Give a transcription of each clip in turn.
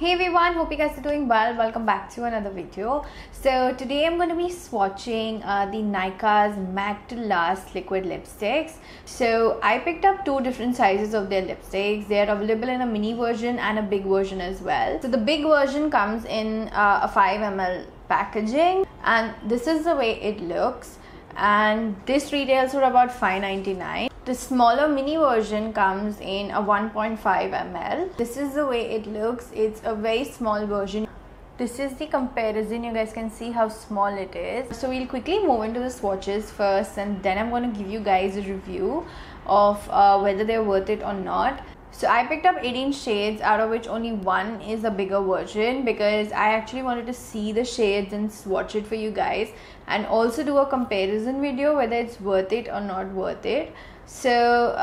Hey everyone, hope you guys are doing well. Welcome back to another video. So today I'm going to be swatching the Nykaa's Matte to Last liquid lipsticks. So I picked up two different sizes of their lipsticks. They are available in a mini version and a big version as well. So the big version comes in a 5 ml packaging, and this is the way it looks, and this retails for about $5.99. The smaller mini version comes in a 1.5 ml. This is the way it looks. It's a very small version. This is the comparison. You guys can see how small it is. So we'll quickly move into the swatches first, and then I'm going to give you guys a review of whether they're worth it or not. So I picked up 18 shades, out of which only one is a bigger version, because I actually wanted to see the shades and swatch it for you guys, and also do a comparison video whether it's worth it or not worth it. So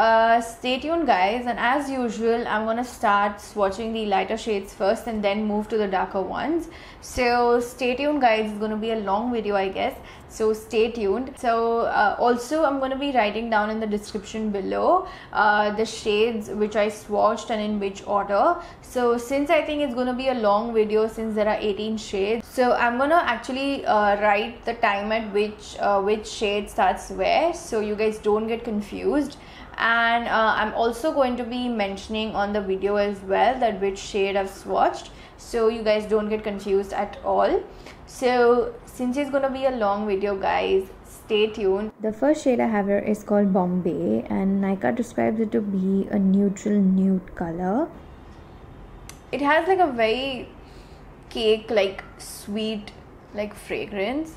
stay tuned guys, and as usual I'm gonna start swatching the lighter shades first and then move to the darker ones. So stay tuned guys, it's gonna be a long video I guess, so stay tuned. So also I'm going to be writing down in the description below the shades which I swatched and in which order. So since I think it's going to be a long video, since there are 18 shades, so I'm going to actually write the time at which shade starts where, so you guys don't get confused. And I'm also going to be mentioning on the video as well that which shade I've swatched, so you guys don't get confused at all. So since it's going to be a long video guys, stay tuned. The first shade I have here is called Bombay, and Nykaa describes it to be a neutral nude color. It has like a very cake like sweet like fragrance.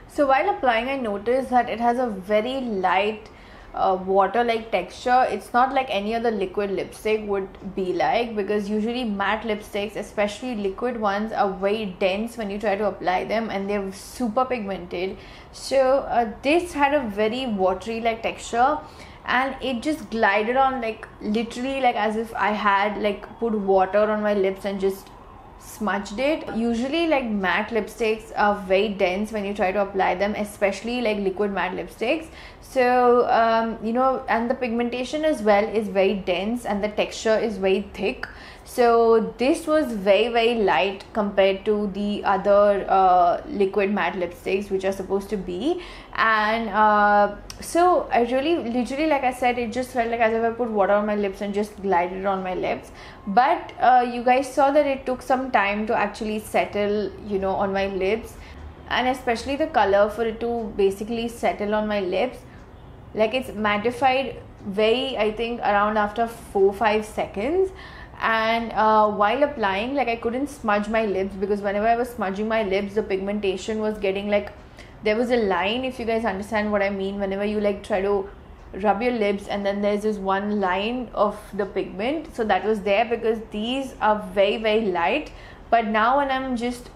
So while applying, I noticed that it has a very light water-like texture. It's not like any other liquid lipstick would be like, because usually matte lipsticks, especially liquid ones, are very dense when you try to apply them, and they're super pigmented. So this had a very watery like texture, and it just glided on like literally like as if I had like put water on my lips and just smudged it. Usually like matte lipsticks are very dense when you try to apply them, especially like liquid matte lipsticks. So you know, and the pigmentation as well is very dense and the texture is very thick. So this was very light compared to the other liquid matte lipsticks which are supposed to be. And so I really literally, like I said, it just felt like as if I put water on my lips and just glided on my lips. But you guys saw that it took some time to actually settle, you know, on my lips, and especially the color for it to basically settle on my lips. Like it's mattified very, I think around after 4-5 seconds. And while applying, like I couldn't smudge my lips, because whenever I was smudging my lips, the pigmentation was getting like, there was a line, if you guys understand what I mean, whenever you like try to rub your lips and then there's this one line of the pigment. So that was there because these are very light. But now when I'm just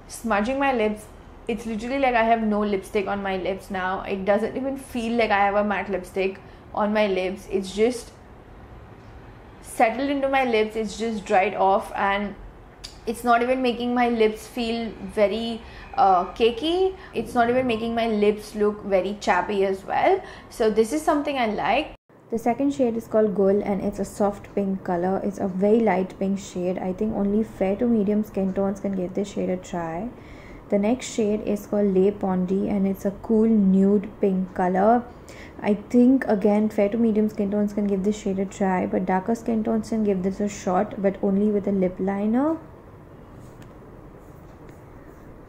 smudging my lips, it's literally like I have no lipstick on my lips now. It doesn't even feel like I have a matte lipstick on my lips. It's just settled into my lips, it's just dried off, and it's not even making my lips feel very cakey. It's not even making my lips look very chappy as well. So this is something I like. The second shade is called Gul, and it's a soft pink color. It's a very light pink shade. I think only fair to medium skin tones can give this shade a try. The next shade is called Le Pondy, and it's a cool nude pink color. I think again fair to medium skin tones can give this shade a try, but darker skin tones can give this a shot, but only with a lip liner.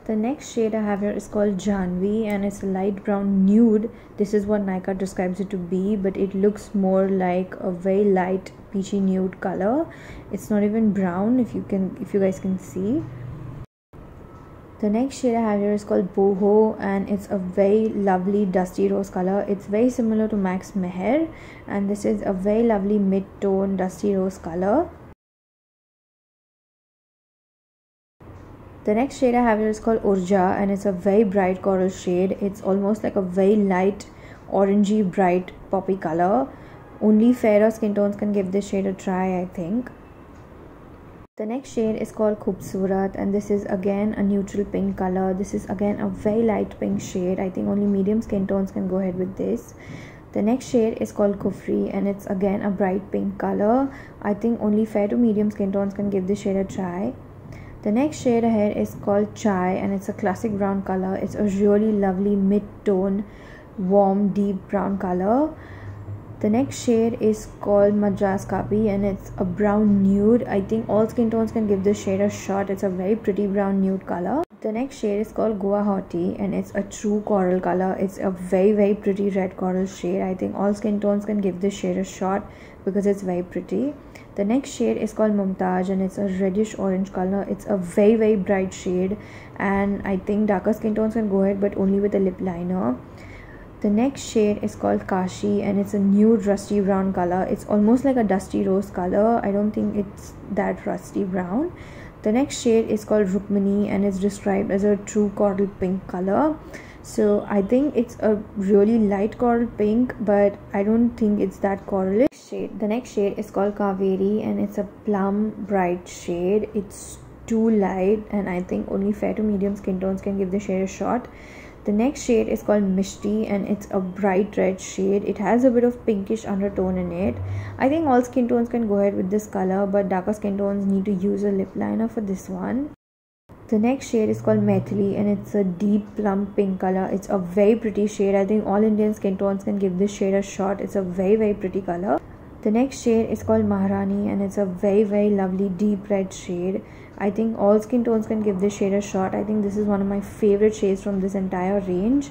The next shade I have here is called Janvi, and it's a light brown nude. This is what Nykaa describes it to be, but it looks more like a very light peachy nude color. It's not even brown, if you guys can see. The next shade I have here is called Boho, and it's a very lovely dusty rose color. It's very similar to Max Meher, and this is a very lovely mid-tone dusty rose color. The next shade I have here is called Urja, and it's a very bright coral shade. It's almost like a very light orangey bright poppy color. Only fairer skin tones can give this shade a try, I think. The next shade is called Khoobsurat, and this is again a neutral pink color. This is again a very light pink shade. I think only medium skin tones can go ahead with this. The next shade is called Kufri and it's again a bright pink color. I think only fair to medium skin tones can give this shade a try. The next shade ahead is called Chai and it's a classic brown color. It's a really lovely mid-tone, warm, deep brown color. The next shade is called Madras Kapi and it's a brown nude. I think all skin tones can give this shade a shot. It's a very pretty brown nude color. The next shade is called Guwahati and it's a true coral color. It's a very pretty red coral shade. I think all skin tones can give this shade a shot because it's very pretty. The next shade is called Mumtaj and it's a reddish orange color. It's a very bright shade and I think darker skin tones can go ahead but only with a lip liner. The next shade is called Kashi and it's a nude rusty brown color. It's almost like a dusty rose color. I don't think it's that rusty brown. The next shade is called Rukmini and it's described as a true coral pink color. So I think it's a really light coral pink, but I don't think it's that coralish shade. The next shade is called Kaveri and it's a plum bright shade. It's too light and I think only fair to medium skin tones can give the shade a shot. The next shade is called Mishti and it's a bright red shade. It has a bit of pinkish undertone in it. I think all skin tones can go ahead with this color, but darker skin tones need to use a lip liner for this one. The next shade is called Maithili and it's a deep plum pink color. It's a very pretty shade. I think all Indian skin tones can give this shade a shot. It's a very pretty color. The next shade is called Maharani and it's a very lovely deep red shade. I think all skin tones can give this shade a shot. I think this is one of my favorite shades from this entire range.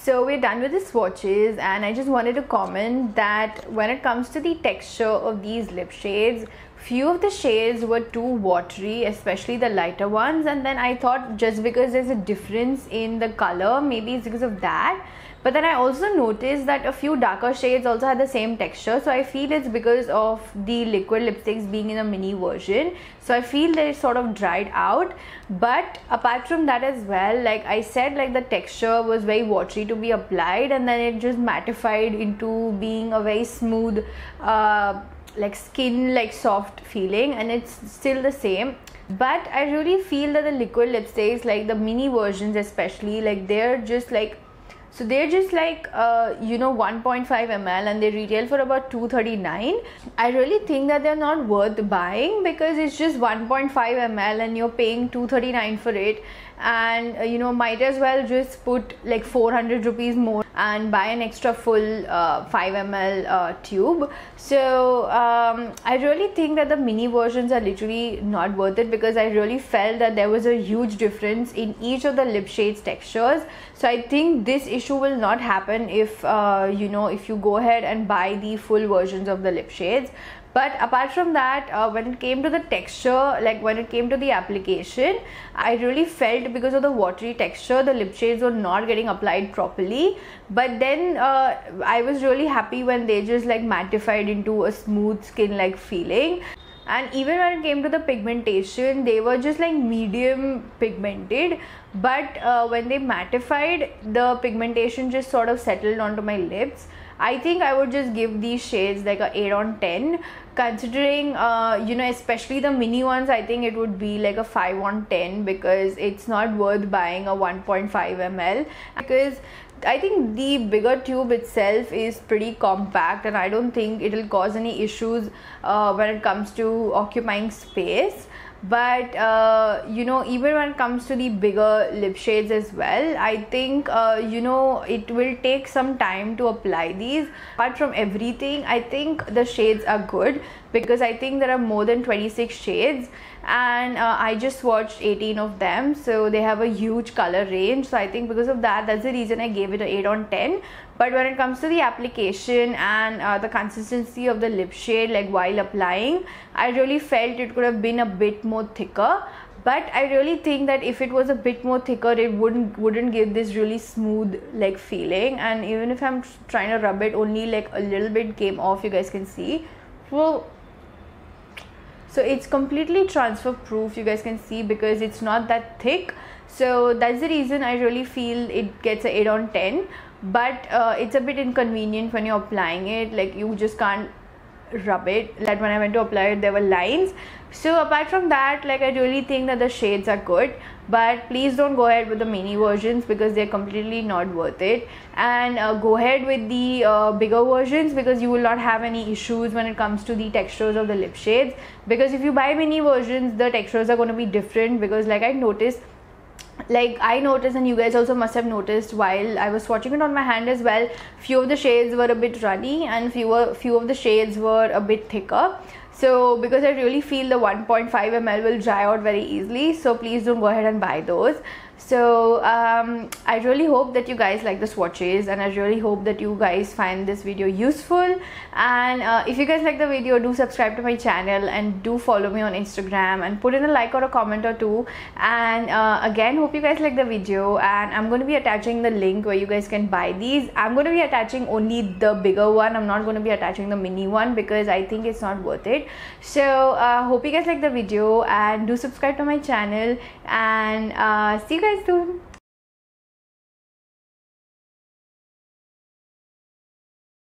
So we're done with the swatches and I just wanted to comment that when it comes to the texture of these lip shades, few of the shades were too watery, especially the lighter ones, and then I thought just because there's a difference in the color, maybe it's because of that. But then I also noticed that a few darker shades also had the same texture, so I feel it's because of the liquid lipsticks being in a mini version. So I feel that it sort of dried out. But apart from that as well, like I said, like the texture was very watery to be applied and then it just mattified into being a very smooth like skin, like soft feeling, and it's still the same. But I really feel that the liquid lipsticks, like the mini versions especially, like they're just like, so they're just like you know, 1.5 ml and they retail for about 239. I really think that they're not worth buying because it's just 1.5 ml and you're paying 239 for it, and you know, might as well just put like 400 rupees more and buy an extra full 5 ml tube. So I really think that the mini versions are literally not worth it because I really felt that there was a huge difference in each of the lip shades textures. So I think this issue will not happen if you know, if you go ahead and buy the full versions of the lip shades. But apart from that, when it came to the texture, like when it came to the application, I really felt because of the watery texture, the lip shades were not getting applied properly. But then I was really happy when they just like mattified into a smooth skin like feeling. And even when it came to the pigmentation, they were just like medium pigmented, but when they mattified, the pigmentation just sort of settled onto my lips. I think I would just give these shades like a 8 on 10, considering you know, especially the mini ones. I think it would be like a 5 on 10 because it's not worth buying a 1.5 ml, because I think the bigger tube itself is pretty compact and I don't think it will cause any issues when it comes to occupying space. But you know, even when it comes to the bigger lip shades as well, I think you know, it will take some time to apply these. Apart from everything, I think the shades are good because I think there are more than 26 shades and I just swatched 18 of them, so they have a huge color range. So I think because of that, that's the reason I gave it a 8 on 10. But when it comes to the application and the consistency of the lip shade, like while applying, I really felt it could have been a bit more thicker. But I really think that if it was a bit more thicker, it wouldn't give this really smooth like feeling. And even if I'm trying to rub it, only like a little bit came off, you guys can see. Well, so it's completely transfer proof, you guys can see, because it's not that thick. So that's the reason I really feel it gets a 8 on 10. But it's a bit inconvenient when you're applying it, like you just can't rub it, that when I went to apply it there were lines. So apart from that, like, I really think that the shades are good, but please don't go ahead with the mini versions because they're completely not worth it. And go ahead with the bigger versions because you will not have any issues when it comes to the textures of the lip shades, because if you buy mini versions the textures are going to be different. Because like I noticed, and you guys also must have noticed while I was swatching it on my hand as well, few of the shades were a bit runny and few of the shades were a bit thicker. So because I really feel the 1.5 ml will dry out very easily, so please don't go ahead and buy those. So I really hope that you guys like the swatches, and I really hope that you guys find this video useful. And if you guys like the video, do subscribe to my channel and do follow me on Instagram and put in a like or a comment or two. And again, hope you guys like the video, and I'm going to be attaching the link where you guys can buy these. I'm going to be attaching only the bigger one. I'm not going to be attaching the mini one because I think it's not worth it. So hope you guys like the video and do subscribe to my channel, and see you guys soon.